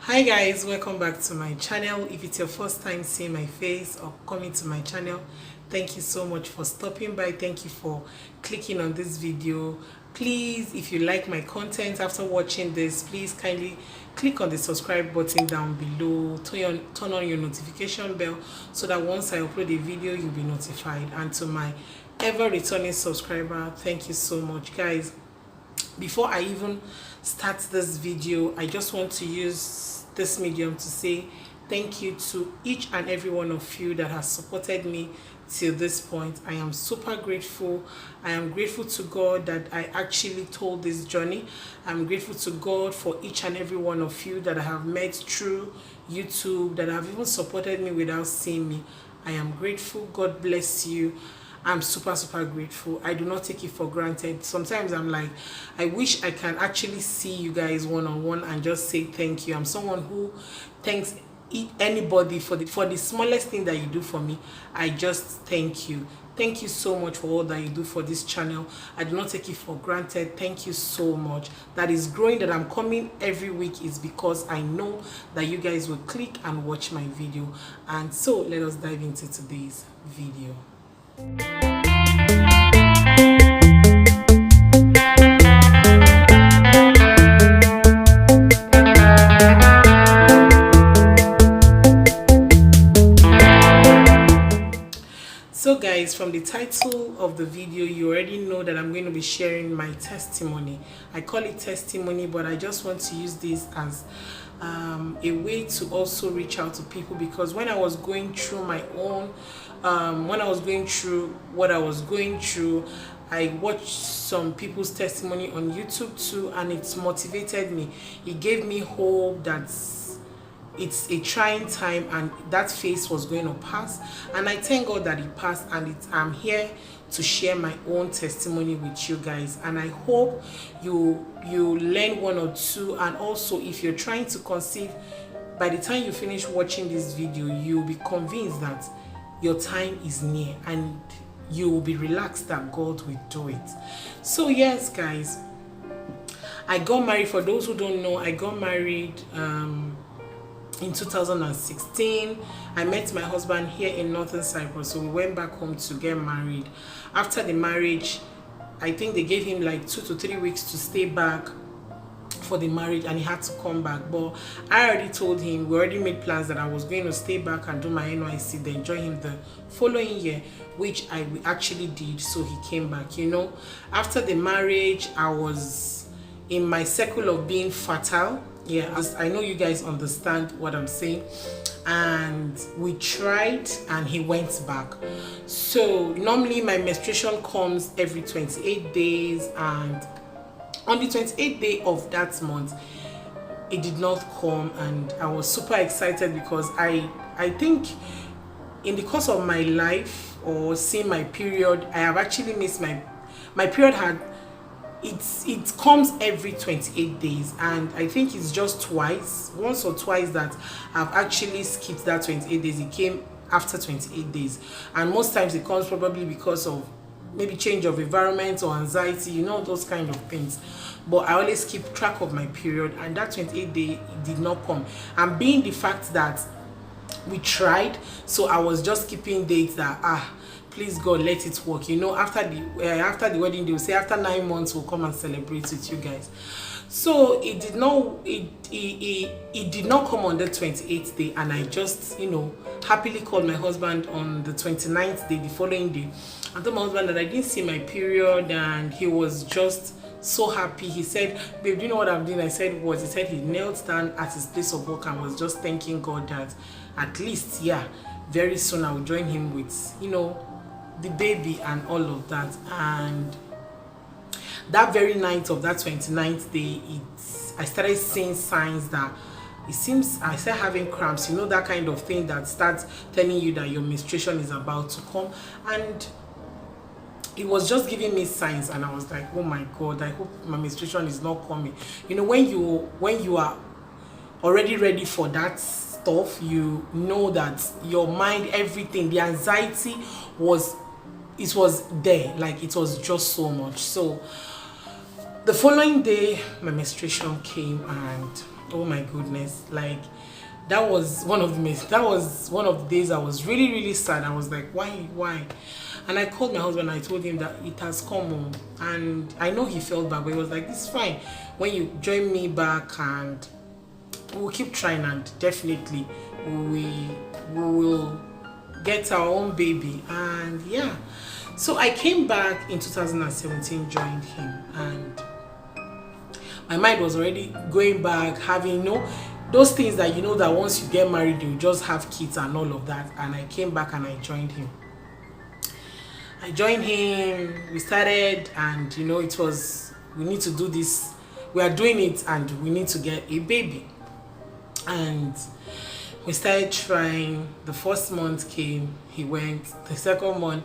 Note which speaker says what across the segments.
Speaker 1: Hi guys, welcome back to my channel. If it's your first time seeing my face or coming to my channel, thank you so much for stopping by. Thank you for clicking on this video. Please, if you like my content after watching this, please kindly click on the subscribe button down below, turn on your notification bell so that once I upload a video you'll be notified. And to my ever returning subscriber, thank you so much guys. Before I even start this video, I just want to use this medium to say thank you to each and every one of you that has supported me till this point. I am super grateful. I am grateful to God that I actually told this journey. I'm grateful to God for each and every one of you that I have met through YouTube, that have even supported me without seeing me. I am grateful. God bless you. I'm super grateful. I do not take it for granted. Sometimes I'm like, I wish I can actually see you guys one-on-one and just say thank you. I'm someone who thanks anybody for the smallest thing that you do for me. I just thank you. Thank you so much for all that you do for this channel. I do not take it for granted. Thank you so much. That is growing, that I'm coming every week is because I know that you guys will click and watch my video. And so let us dive into today's video. So guys, from the title of the video you already know that I'm going to be sharing my testimony. I call it testimony, but I just want to use this as a way to also reach out to people, because when I was going through my own when I was going through what I was going through, I watched some people's testimony on YouTube too, and it motivated me. It gave me hope that it's a trying time and that phase was going to pass, and I thank God that it passed, and I'm here to share my own testimony with you guys. And I hope you learn one or two, and also if you're trying to conceive, by the time you finish watching this video you'll be convinced that your time is near and you will be relaxed that God will do it. So yes guys, I got married. For those who don't know, I got married in 2016. I met my husband here in Northern Cyprus, so we went back home to get married. After the marriage, I think they gave him like 2 to 3 weeks to stay back for the marriage, and he had to come back. But I already told him, we already made plans that I was going to stay back and do my NYC, then join him the following year, which I actually did. So he came back. You know, after the marriage I was in my circle of being fertile. Yeah, I know you guys understand what I'm saying. And we tried and he went back. So normally my menstruation comes every 28 days, and on the 28th day of that month it did not come, and I was super excited because I think in the course of my life, or seeing my period, I have actually missed my period. It comes every 28 days, and I think it's just once or twice that I've actually skipped that 28 days. It came after 28 days, and most times it comes probably because of maybe change of environment or anxiety, you know, those kind of things. But I always keep track of my period, and that 28 day it did not come. And being the fact that we tried, so I was just keeping dates that please God, let it work. You know, after the wedding they will say after 9 months we'll come and celebrate with you guys. So it did not come on the 28th day, and I just, you know, happily called my husband on the 29th day, the following day. I told my husband that I didn't see my period, and he was just so happy. He said, babe, do you know what I'm doing? I said, what? He said he knelt down at his place of work and was just thanking God that at least, yeah, very soon I will join him with, you know, the baby and all of that. And that very night of that 29th day, I started seeing signs that it seems I started having cramps, you know, that kind of thing that starts telling you that your menstruation is about to come. And it was just giving me signs, and I was like, oh my God, I hope my menstruation is not coming. You know, when you are already ready for that stuff, you know that your mind, everything, the anxiety was there, like it was just so much. So the following day my menstruation came, and Oh my goodness, like that was one of the days I was really sad. I was like, why? And I called my husband and I told him that it has come home. And I know he felt bad, but he was like, it's fine. When you join me back, and we'll keep trying, and definitely we will get our own baby. And yeah, so I came back in 2017, joined him, and my mind was already going back, having, you know, those things that you know that once you get married you just have kids and all of that. And I came back and I joined him. We started, and you know, it was, we need to do this, we are doing it, and we need to get a baby. And we started trying. The first month came, he went. The second month,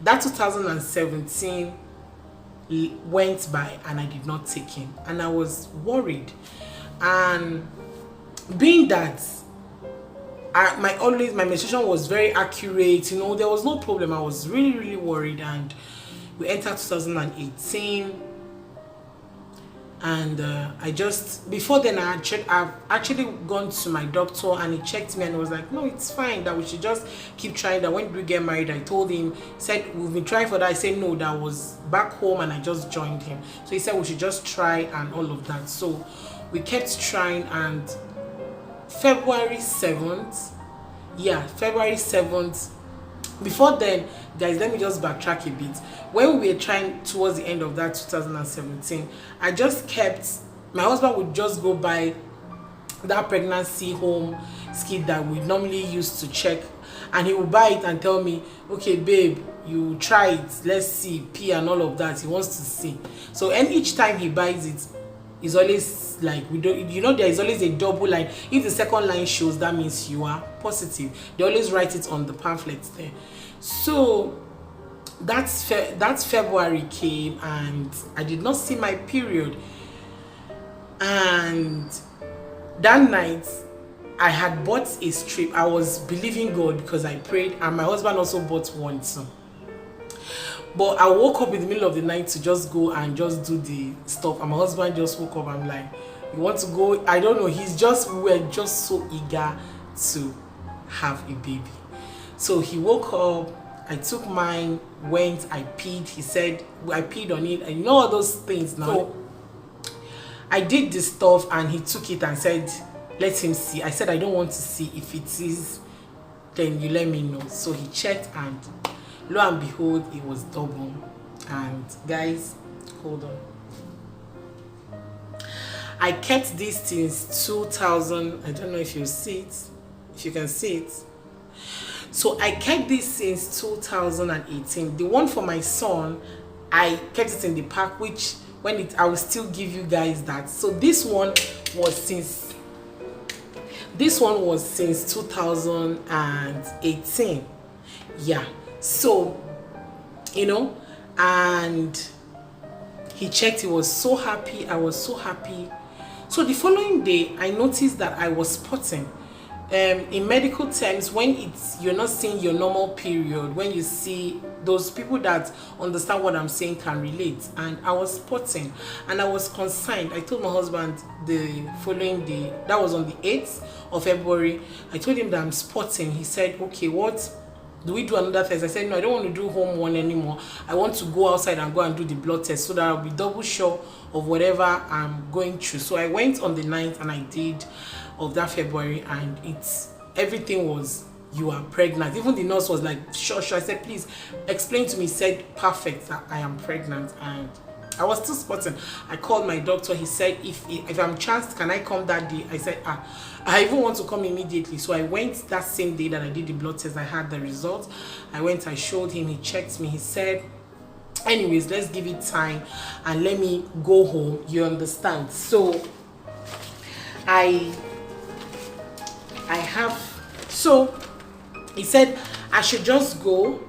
Speaker 1: that 2017 went by and I did not take him, and I was worried. And being that my menstruation was very accurate, you know, there was no problem, I was really worried. And we entered 2018, and I just, before then I've actually gone to my doctor, and he checked me and was like, no, it's fine, that we should just keep trying. That when we get married, I told him, he said, we've been trying for that. I said no, that was back home and I just joined him. So he said we should just try and all of that. So we kept trying, and February 7th, before then, guys, let me just backtrack a bit. When we were trying towards the end of that 2017, I just kept, my husband would just go by that pregnancy home skit that we normally use to check, and he would buy it and tell me, okay babe, you try it, let's see, pee and all of that. He wants to see. So, and each time he buys it, it's always like, we don't, you know, there is always a double line. If the second line shows, that means you are positive. They always write it on the pamphlets there. So that's February came, and I did not see my period. And that night I had bought a strip. I was believing God because I prayed, and my husband also bought one too. But I woke up in the middle of the night to just go and just do the stuff, and my husband just woke up. I'm like, you want to go? I don't know, we're just so eager to have a baby. So he woke up, I took mine, went, I peed. He said, I peed on it, and you know all those things now. So I did this stuff, and he took it and said, let him see. I said, I don't want to see. If it is, then you let me know. So he checked, and lo and behold, it was double. And guys, hold on, I kept this since 2000. I don't know if you see it, if you can see it. So I kept this since 2018. The one for my son, I kept it in the pack, which I will still give you guys that. So this one was since 2018. Yeah. So, you know, and he checked. He was so happy. I was so happy. So the following day, I noticed that I was spotting. In medical terms, when you're not seeing your normal period, when you see, those people that understand what I'm saying can relate. And I was spotting, and I was concerned. I told my husband the following day, that was on the 8th of February, I told him that I'm spotting. He said, okay, what do we do another test? I said, no, I don't want to do home one anymore. I want to go outside and go and do the blood test, so that I'll be double sure of whatever I'm going through. So I went on the 9th and I did of that February, and everything was, you are pregnant. Even the nurse was like, sure. I said, please explain to me. He said, perfect, that I am pregnant. And I was still spotting. I called my doctor. He said, if I'm chanced, can I come that day? I said, I even want to come immediately. So I went that same day that I did the blood test. I had the results. I went, I showed him, he checked me. He said, anyways, let's give it time and let me go home. You understand? So so he said I should just go.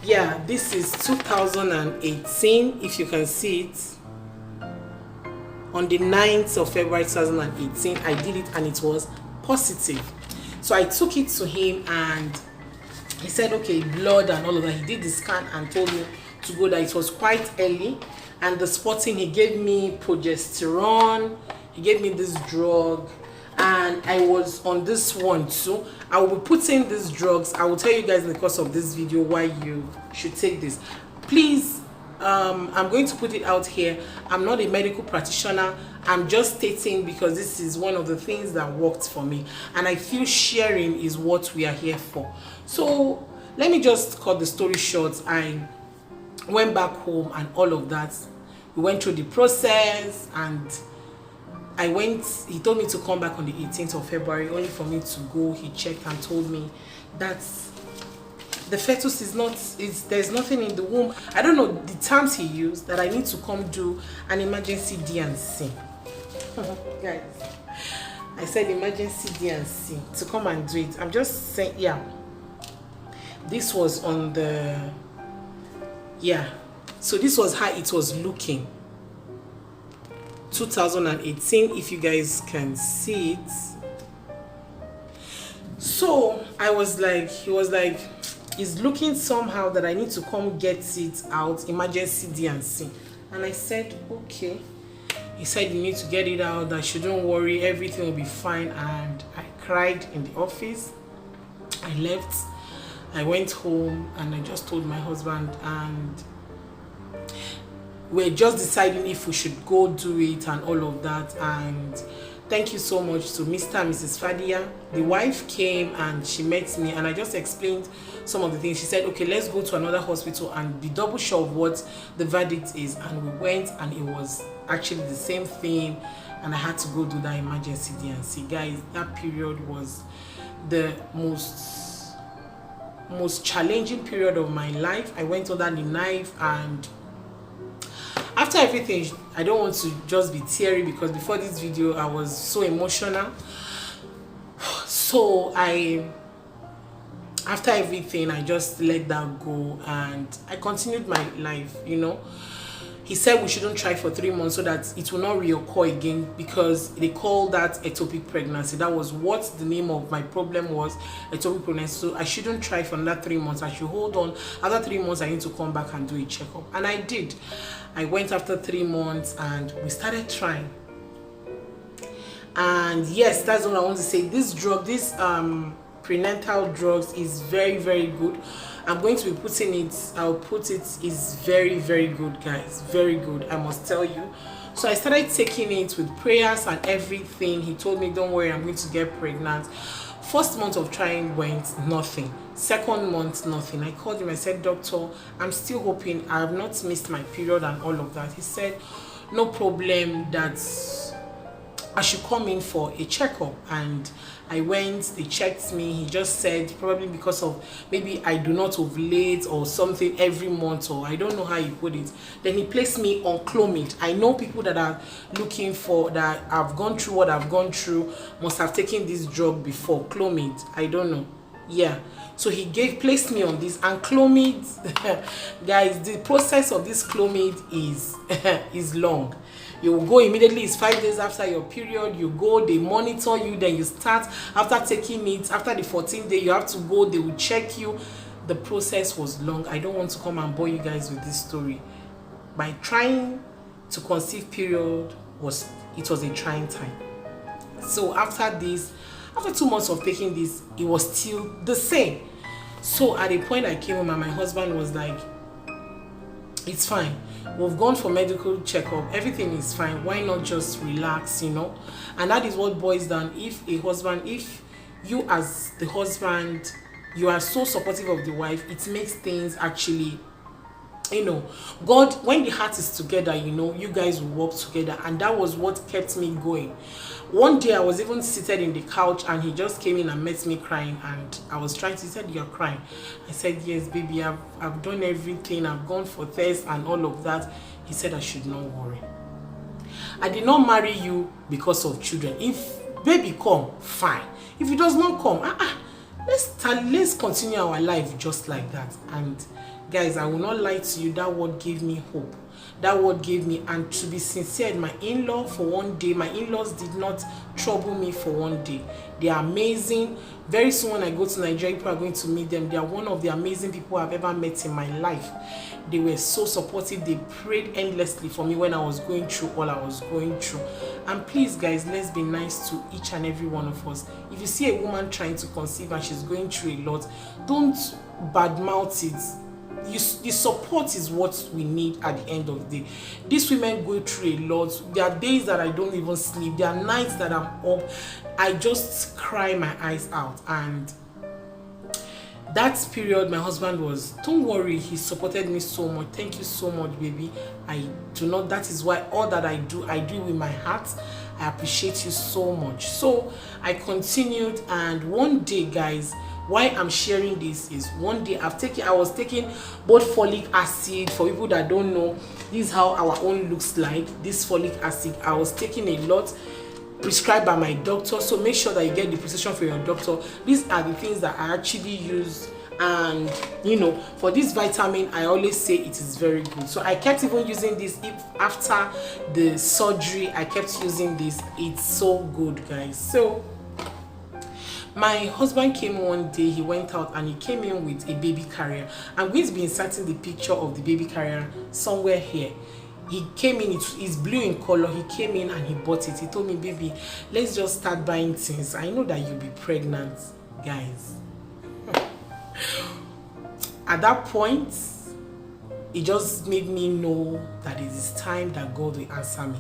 Speaker 1: Yeah, this is 2018, if you can see it. On the 9th of February 2018, I did it, and it was positive. So I took it to him, and he said, okay, blood and all of that. He did the scan and told me to go, that it was quite early. And the spotting, he gave me progesterone, he gave me this drug, and I was on this one too. I will be putting these drugs. I will tell you guys in the course of this video why you should take this. Please, I'm going to put it out here. I'm not a medical practitioner. I'm just stating because this is one of the things that worked for me, and I feel sharing is what we are here for. So let me just cut the story short. I went back home and all of that. We went through the process, and he told me to come back on the 18th of February, only for me to go. He checked and told me that the fetus is not, there's nothing in the womb. I don't know the terms he used, that I need to come do an emergency D&C. Guys, I said emergency D&C to come and do it. I'm just saying, yeah. This was on the, yeah. So this was how it was looking. 2018, if you guys can see it. So I was like, he was like, it's looking somehow that I need to come get it out, emergency D&C. And I said, okay. He said, you need to get it out, I shouldn't worry, everything will be fine. And I cried in the office. I left. I went home and I just told my husband, and we're just deciding if we should go do it and all of that. And thank you so much to Mr. and Mrs. Fadia. The wife came and she met me, and I just explained some of the things. She said, okay, let's go to another hospital and be double sure of what the verdict is. And we went, and it was actually the same thing, and I had to go do that emergency D&C. Guys, that period was the most challenging period of my life. I went under the knife, and after everything, I don't want to just be teary, because before this video I was so emotional. So after everything, I just let that go and I continued my life, you know. He said we shouldn't try for 3 months so that it will not reoccur again, because they call that ectopic pregnancy. That was what the name of my problem was, ectopic pregnancy. So I shouldn't try for another 3 months. I should hold on. After 3 months, I need to come back and do a checkup. And I did. I went after 3 months and we started trying. And yes, that's what I want to say. This drug, this prenatal drugs is very, very good. I'm going to be putting it, I'll put it, is very, very good, guys. Very good, I must tell you. So I started taking it with prayers and everything. He told me, don't worry, I'm going to get pregnant. First month of trying went nothing. Second month, nothing. I called him, I said, doctor, I'm still hoping I have not missed my period and all of that. He said, no problem, that I should come in for a checkup. And I went, they checked me. He just said, probably because of maybe I do not ovulate or something every month, or I don't know how he put it. Then he placed me on Clomid. I know people that are looking for, that have gone through what I've gone through, must have taken this drug before. Clomid, I don't know. Yeah. So he placed me on this, and Clomid, guys, the process of this Clomid is long. You will go immediately. It's 5 days after your period. You go, they monitor you, then you start. After taking it, after the 14th day, you have to go, they will check you. The process was long. I don't want to come and bore you guys with this story. By trying to conceive period, it was a trying time. So after this, after 2 months of taking this, it was still the same. So at a point I came home and my husband was like, it's fine, we've gone for medical checkup, everything is fine, why not just relax, you know? And that is what boils down. If you as the husband, you are so supportive of the wife, it makes things actually, you know, God, when the heart is together, you know, you guys will work together. And that was what kept me going. One day I was even seated in the couch and he just came in and met me crying, and I was trying to, he said, you're crying? I said, yes baby, I've done everything, I've gone for tests and all of that. He said I should not worry. I did not marry you because of children. If baby come, fine. If it does not come, let's continue our life just like that. And guys, I will not lie to you, that word gave me hope. that word gave me. And to be sincere, my in-law for one day, my in-laws did not trouble me for one day. They are amazing. Very soon when I go to Nigeria, people are going to meet them. They are one of the amazing people I've ever met in my life. They were so supportive. They prayed endlessly for me when I was going through all I was going through. And please guys, let's be nice to each and every one of us. If you see a woman trying to conceive and she's going through a lot, don't badmouth it. The support is what we need at the end of the day. These women go through a lot. There are days that I don't even sleep. There are nights that I'm up. I just cry my eyes out. And that period, my husband was, don't worry, he supported me so much. Thank you so much, baby. I do not, that is why all that I do with my heart. I appreciate you so much. So I continued, and one day, guys, why I'm sharing this is one day I was taking both folic acid. For people that don't know, this is how our own looks like. This folic acid, I was taking a lot, prescribed by my doctor. So make sure that you get the prescription from your doctor. These are the things that I actually use. And you know, for this vitamin, I always say it is very good. So I kept even using this. If after the surgery, I kept using this. It's so good, guys. So my husband came one day, he went out and he came in with a baby carrier. I'm going to be inserting the picture of the baby carrier somewhere here. He came in, it's blue in color. He came in and he bought it. He told me, baby, let's just start buying things. I know that you'll be pregnant, guys. At that point, it just made me know that it is time that God will answer me.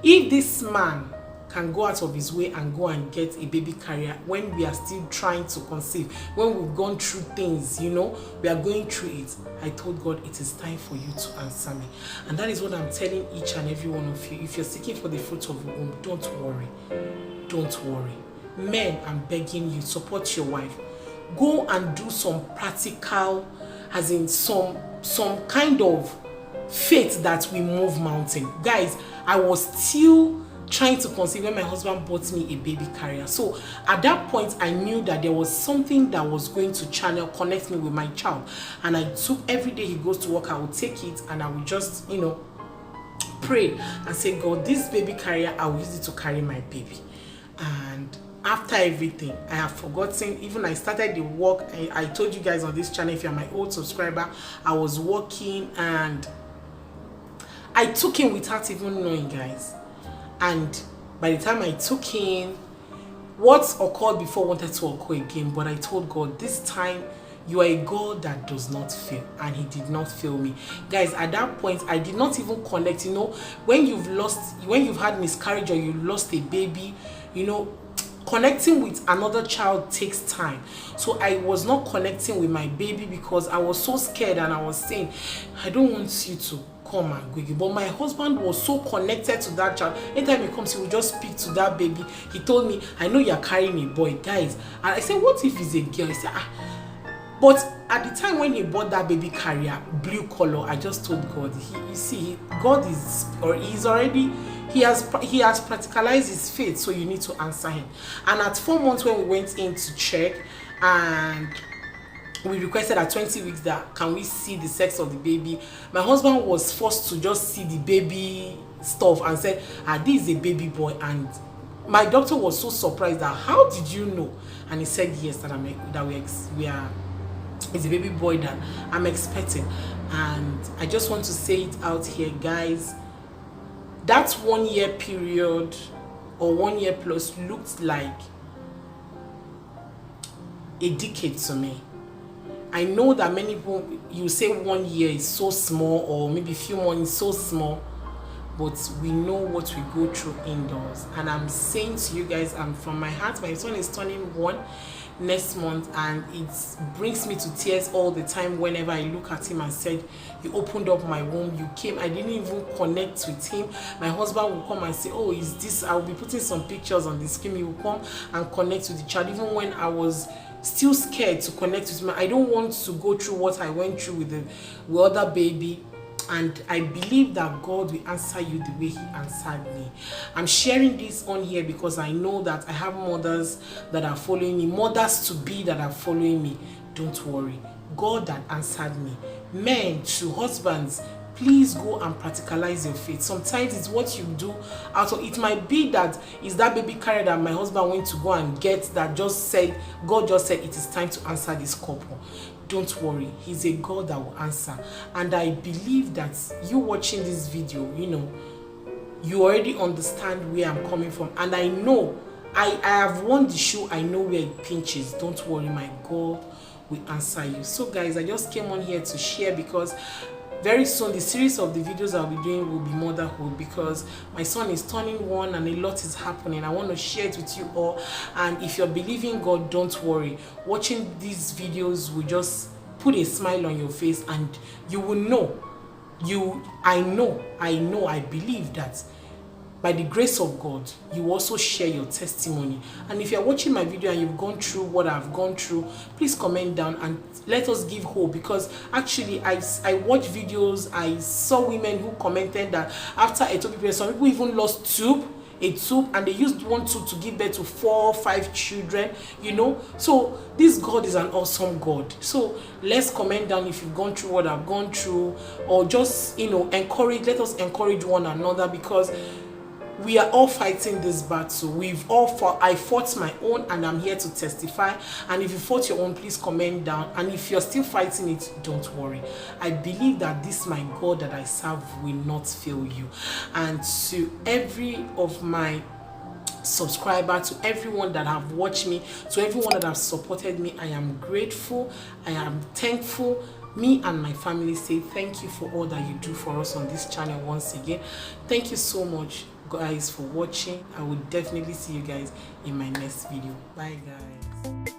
Speaker 1: If this man can go out of his way and go and get a baby carrier when we are still trying to conceive, when we've gone through things, you know, we are going through it, I told God, it is time for you to answer me. And that is what I'm telling each and every one of you. If you're seeking for the fruit of the womb, don't worry. Don't worry. Men, I'm begging you, support your wife. Go and do some practical, as in some kind of faith that we move mountain. Guys, I was still trying to conceive when my husband bought me a baby carrier. So at that point, I knew that there was something that was going to connect me with my child. And I took, every day he goes to work, I would take it and I would just, you know, pray and say, God, this baby carrier, I will use it to carry my baby. And after everything, I have forgotten. Even I started the work. I told you guys on this channel, if you're my old subscriber, I was working and I took him without even knowing, guys. And by the time I took him, what occurred before wanted to occur again. But I told God, this time you are a God that does not fail. And he did not fail me. Guys, at that point, I did not even connect. You know, when you've had miscarriage or you lost a baby, you know, connecting with another child takes time. So I was not connecting with my baby because I was so scared, and I was saying, I don't want you to come and go. But my husband was so connected to that child. Anytime he comes, he will just speak to that baby. He told me, I know you're carrying a boy, guys. And I said, what if it's a girl? He said, But at the time when he bought that baby carrier, blue color, I just told God, you see, God is, or he's already, he has practicalized his faith, so you need to answer him. And at 4 months, when we went in to check, and we requested at 20 weeks that can we see the sex of the baby, my husband was forced to just see the baby stuff and said, this is a baby boy. And my doctor was so surprised that, how did you know? And he said, yes, that it's a baby boy that I'm expecting. And I just want to say it out here, guys, that 1 year period or 1 year plus looked like a decade to me. I know that many people, you say 1 year is so small, or maybe a few months is so small, but we know what we go through indoors. And I'm saying to you guys, from my heart, my son is turning 1 next month, and it brings me to tears all the time whenever I look at him and said, you opened up my womb, you came. I didn't even connect with him. My husband will come and say, oh, is this, I'll be putting some pictures on the screen. He will come and connect with the child. Even when I was still scared to connect with him, I don't want to go through what I went through with the other baby. And I believe that God will answer you the way he answered me. I'm sharing this on here because I know that I have mothers that are following me, mothers to be that are following me. Don't worry, God that answered me. Men to husbands, please go and practicalize your faith. Sometimes it's what you do out of it. Might be that is that baby carrier that my husband went to go and get that just said, God just said it is time to answer this couple. Don't worry, he's a God that will answer. And I believe that you watching this video, you know, you already understand where I'm coming from. And I know I have won the show. I know where it pinches. Don't worry, my God will answer you. So guys, I just came on here to share because very soon the series of the videos I'll be doing will be motherhood, because my son is turning 1 and a lot is happening. I want to share it with you all. And if you're believing God, don't worry, watching these videos will just put a smile on your face, and you will know, I believe that by the grace of God, you also share your testimony. And if you're watching my video and you've gone through what I've gone through, please comment down and let us give hope. Because actually, I watch videos, I saw women who commented that after Etopic, some people even lost a tube, and they used one tube to give birth to 4 or 5 children, you know. So this God is an awesome God. So let's comment down if you've gone through what I've gone through, or just, you know, let us encourage one another, because we are all fighting this battle. We've all fought. I fought my own, and I'm here to testify. And if you fought your own, please comment down. And if you're still fighting it, don't worry. I believe that this my God that I serve will not fail you. And to every of my subscriber, to everyone that have watched me, to everyone that have supported me, I am grateful. I am thankful. Me and my family say thank you for all that you do for us on this channel once again. Thank you so much, guys, for watching. I will definitely see you guys in my next video. Bye guys.